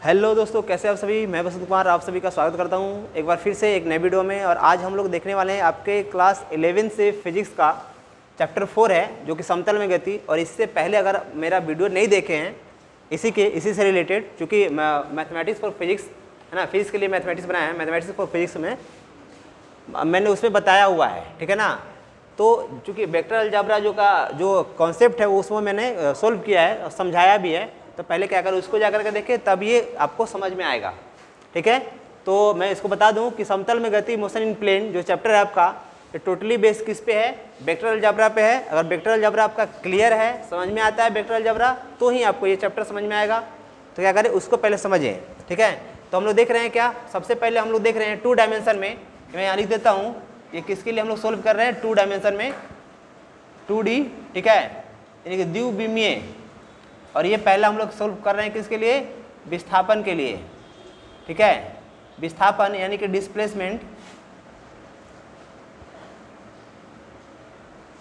Hello दोस्तों, कैसे आप सभी। मैं बसंत कुमार आप सभी का स्वागत करता हूं एक बार फिर से एक नए वीडियो में। और आज हम लोग देखने वाले हैं आपके क्लास 11 से फिजिक्स का चैप्टर 4 है जो कि समतल में गति। और इससे पहले अगर मेरा वीडियो नहीं देखे हैं इसी से रिलेटेड, चूँकि मैथमेटिक्स फॉर फिजिक्स है ना, फिजिक्स के लिए मैथमेटिक्स बनाया है, मैथमेटिक्स फॉर फिजिक्स में मैंने उसमें बताया हुआ है, ठीक है ना। तो चूँकि वेक्टर अलजेब्रा जो कॉन्सेप्ट है वो उसमें मैंने सोल्व किया है और समझाया भी है। तो पहले क्या करें, उसको जाकर के देखें, तब ये आपको समझ में आएगा, ठीक है। तो मैं इसको बता दूं कि समतल में गति मोशन इन प्लेन जो चैप्टर है आपका, ये टोटली बेस्ड किस पे है, वेक्टर अलजेब्रा पे है। अगर वेक्टर अलजेब्रा आपका क्लियर है, समझ में आता है वेक्टर अलजेब्रा, तो ही आपको ये चैप्टर समझ में आएगा। तो क्या करें, उसको पहले समझें, ठीक है। तो हम लोग देख रहे हैं क्या, सबसे पहले हम लोग देख रहे हैं 2 डायमेंशन में। मैं यहाँ लिख देता हूँ, ये किसके लिए हम लोग सोल्व कर रहे हैं, 2 डायमेंशन में 2D, ठीक है, यानी कि द्विविमीय। और ये पहला हम लोग सोल्व कर रहे हैं किसके लिए, विस्थापन के लिए, ठीक है। विस्थापन यानी कि डिस्प्लेसमेंट,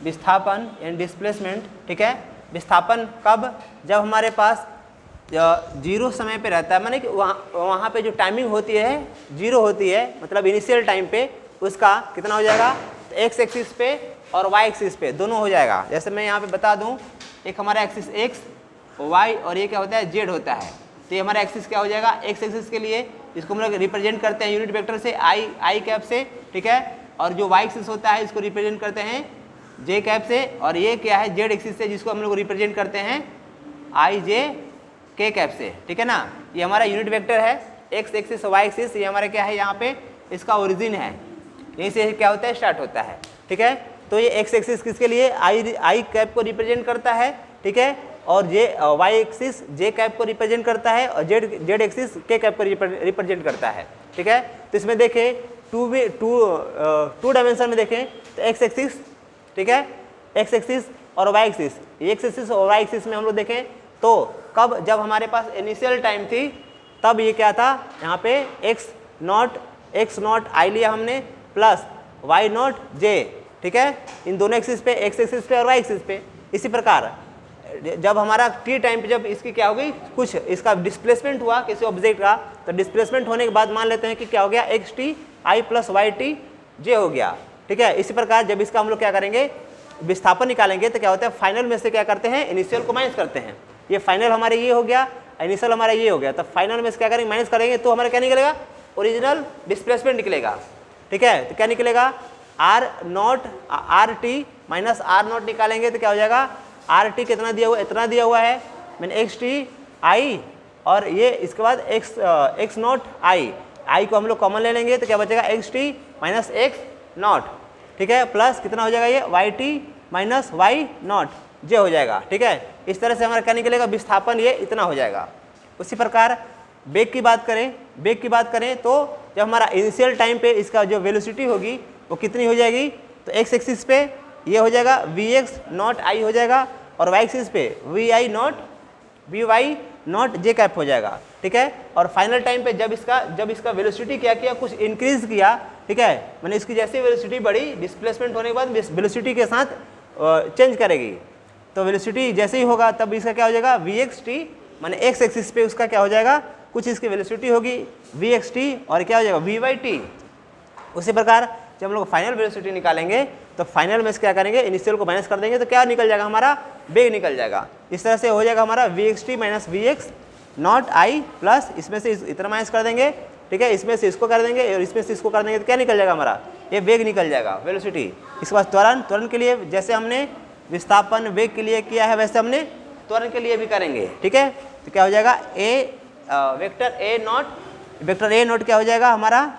विस्थापन यानी डिस्प्लेसमेंट, ठीक है। विस्थापन कब, जब हमारे पास 0 समय पे रहता है, माने कि वहाँ पे जो टाइमिंग होती है 0 होती है, मतलब इनिशियल टाइम पे उसका कितना हो जाएगा, तो एक्स एक्सिस पे और वाई एक्सिस पे दोनों हो जाएगा। जैसे मैं यहाँ पे बता दूँ, एक हमारा एक्सिस एक्स वाई और ये क्या होता है, जेड होता है। तो ये हमारा एक्सिस क्या हो जाएगा, एक्स एक्सिस के लिए इसको हम लोग रिप्रेजेंट करते हैं यूनिट वेक्टर से आई कैप से, ठीक है। और जो वाई एक्सिस होता है इसको रिप्रेजेंट करते हैं जे कैप से। और ये क्या है, जेड एक्सिस से, जिसको हम लोग रिप्रेजेंट करते हैं आई जे के कैप से, ठीक है ना। ये हमारा यूनिट वेक्टर है, एक्स एक्सिस वाई एक्सिस, ये हमारा क्या है, यहाँ पे इसका ओरिजिन है, यहीं से क्या होता है, स्टार्ट होता है, ठीक है। तो ये एक्स एक्सिस किसके लिए, आई कैप को रिप्रेजेंट करता है, ठीक है। और जे वाई एक्सिस जे कैप को रिप्रेजेंट करता है, और जेड एक्सिस के कैप को रिप्रेजेंट करता है, ठीक है। तो इसमें देखें टू डायमेंशन में देखें तो एक्स एक्सिस, ठीक है, एक्स एक्सिस और वाई एक्सिस, एक्स एक्सिस और वाई एक्सिस में हम लोग देखें तो कब, जब हमारे पास इनिशियल टाइम थी तब ये क्या था, यहाँ पे एक्स नॉट आई लिया हमने प्लस वाई नॉट जे, ठीक है, इन दोनों एक्सिस पे, एक्स एक्सिस पे और वाई एक्सिस पे। इसी प्रकार जब हमारा टी टाइम पे जब इसकी क्या होगी, कुछ इसका डिस्प्लेसमेंट हुआ किसी ऑब्जेक्ट का, तो डिस्प्लेसमेंट होने के बाद मान लेते हैं कि क्या हो गया, x t i plus y t j हो गया, ठीक है। इसी प्रकार जब इसका हम लोग क्या करेंगे, विस्थापन निकालेंगे, तो क्या होता है, फाइनल में से क्या करते हैं, इनिशियल को माइनस करते हैं। ये फाइनल हमारे ये हो गया, इनिशियल हमारा ये हो गया, तो फाइनल में से क्या करेंगे, माइनस करेंगे, तो हमारा क्या निकलेगा, ओरिजिनल डिस्प्लेसमेंट निकलेगा, ठीक है। तो क्या निकलेगा, r t minus r naught निकालेंगे तो क्या हो जाएगा, आर टी कितना दिया हुआ, इतना दिया हुआ है, मैंने एक्स टी आई, और ये इसके बाद एक्स नॉट आई को हम लोग कॉमन ले लेंगे तो क्या बचेगा, x t minus x naught, ठीक है, प्लस कितना हो जाएगा, ये y t minus y naught j हो जाएगा, ठीक है। इस तरह से हमारा क्या निकलेगा, विस्थापन ये इतना हो जाएगा। उसी प्रकार वेग की बात करें तो जब हमारा इनिशियल टाइम पे इसका जो वेलोसिटी होगी वो कितनी हो जाएगी, तो एक्स एक्सिस पे ये हो जाएगा वी एक्स नॉट आई हो जाएगा, और वाई एक्सिस पे v y naught j cap हो जाएगा, ठीक है। और फाइनल टाइम पे जब इसका वेलोसिटी क्या किया, कुछ इंक्रीज किया, ठीक है, मैंने इसकी जैसे वेलोसिटी बढ़ी, डिस्प्लेसमेंट होने के बाद वेलोसिटी के साथ चेंज करेगी, तो वेलोसिटी जैसे ही होगा तब इसका क्या हो जाएगा, वी एक्स टी, मैंने एक्स एक्सिस पे उसका क्या हो जाएगा, कुछ इसकी वेलोसिटी होगी वी एक्स टी, और क्या हो जाएगा, वी वाई टी। उसी प्रकार जब हम लोग फाइनल वेलोसिटी निकालेंगे तो फाइनल में क्या करेंगे, इनिशियल को माइनस कर देंगे तो क्या निकल जाएगा, हमारा वेग निकल जाएगा। इस तरह से हो जाएगा हमारा v x t minus v x naught i plus, इसमें से इतना माइनस कर देंगे, ठीक है, इसमें से इसको कर देंगे और इसमें से इसको कर देंगे तो क्या निकल जाएगा, हमारा ये वेग निकल जाएगा, वेलोसिटी। इसके बाद त्वरण के लिए जैसे हमने विस्थापन वेग के लिए किया है वैसे हमने त्वरण के लिए भी करेंगे, ठीक है। तो क्या हो जाएगा, वेक्टर ए नॉट क्या हो जाएगा, हमारा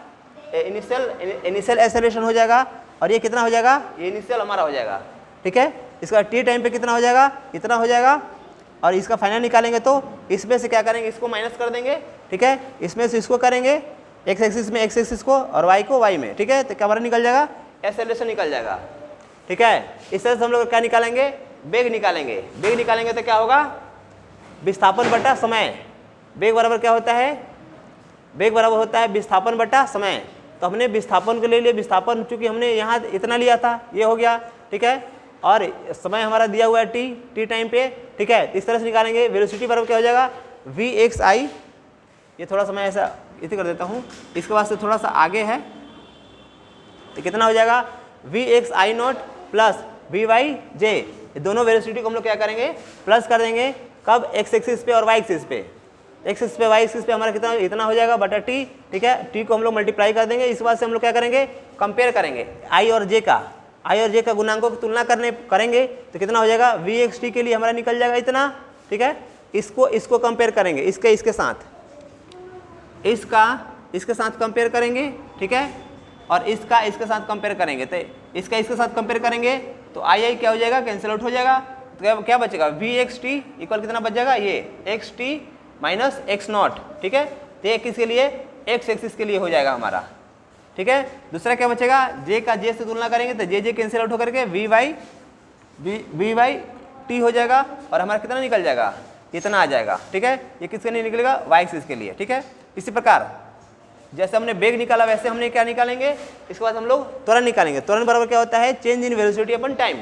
इनिशियल एक्सेलरेशन हो जाएगा, और ये कितना हो जाएगा, ये इनिशियल हमारा हो जाएगा, ठीक है। इसका टी टाइम पे कितना हो जाएगा, इतना हो जाएगा, और इसका फाइनल निकालेंगे तो इसमें से क्या करेंगे, इसको माइनस कर देंगे, ठीक है, इसमें से इसको करेंगे, एक्स एक्सिस में एक्स एक्सिस को और वाई को वाई में, ठीक है। तो क्या हमारा निकल जाएगा, एक्सेलरेशन निकल जाएगा, ठीक है। इस तरह से हम लोग क्या निकालेंगे, वेग निकालेंगे तो क्या होगा, विस्थापन बटा समय, वेग बराबर क्या होता है, वेग बराबर होता है विस्थापन बटा समय। तो हमने विस्थापन को ले लिया, विस्थापन चूंकि हमने यहाँ इतना लिया था, ये हो गया, ठीक है, और समय हमारा दिया हुआ है टी टाइम पे, ठीक है। इस तरह से निकालेंगे, वेलोसिटी बराबर क्या हो जाएगा, वी एक्स आई ये थोड़ा सा मैं ऐसा इसे कर देता हूँ, इसके बाद से थोड़ा सा आगे है तो कितना हो जाएगा v x i naught plus v y j, ये दोनों वेलोसिटी को हम लोग क्या करेंगे प्लस कर देंगे, कब एक्स एक्सिस पे और वाई एक्सिस पे, एक्स एक्सिस पे वाई एक्सिस पे हमारा कितना इतना हो जाएगा बटा टी, ठीक है, टी को हम लोग मल्टीप्लाई कर देंगे, इस बात से हम लोग क्या करेंगे कंपेयर करेंगे आई और जे का गुणांकों की तुलना करेंगे तो कितना हो जाएगा वी एक्स टी के लिए हमारा निकल जाएगा इतना, ठीक है, इसको कंपेयर करेंगे इसके साथ, इसके साथ कंपेयर करेंगे, ठीक है, और इसके साथ कंपेयर करेंगे, तो इसके साथ कंपेयर करेंगे तो आई क्या हो जाएगा कैंसिल आउट हो जाएगा, तो क्या बचेगा वी एक्स टी इक्वल कितना बच जाएगा ये x t minus x naught, ठीक है, तो ये किसके लिए एक्स एक्सिस के लिए हो जाएगा हमारा, ठीक है। दूसरा क्या बचेगा जे का जे से तुलना करेंगे तो जे कैंसिल आउट होकर के वी वाई टी हो जाएगा और हमारा कितना निकल जाएगा इतना आ जाएगा, ठीक है, ये किसके लिए निकलेगा वाई एक्सिस के लिए, ठीक है। इसी प्रकार जैसे हमने बेग निकाला वैसे हमने क्या निकालेंगे, इसके बाद हम लोग त्वरण निकालेंगे। त्वरण बराबर क्या होता है change in velocity upon time,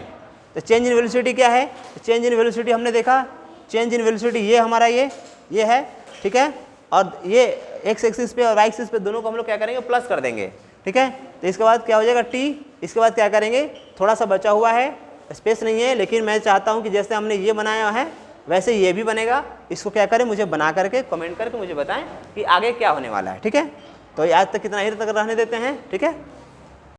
तो चेंज इन वेलोसिटी क्या है, चेंज इन वेलोसिटी हमने देखा, चेंज इन वेलोसिटी ये हमारा ये है, ठीक है, और ये एक्स एक्सिस पे और वाई एक्सिस पे दोनों को हम लोग क्या करेंगे प्लस कर देंगे, ठीक है। तो इसके बाद क्या हो जाएगा टी, इसके बाद क्या करेंगे थोड़ा सा बचा हुआ है स्पेस नहीं है, लेकिन मैं चाहता हूँ कि जैसे हमने ये बनाया है वैसे ये भी बनेगा, इसको क्या करें मुझे बना करके कमेंट करके मुझे बताएं कि आगे क्या होने वाला है, ठीक है। तो आज तक कितना ही तक रहने देते हैं, ठीक है।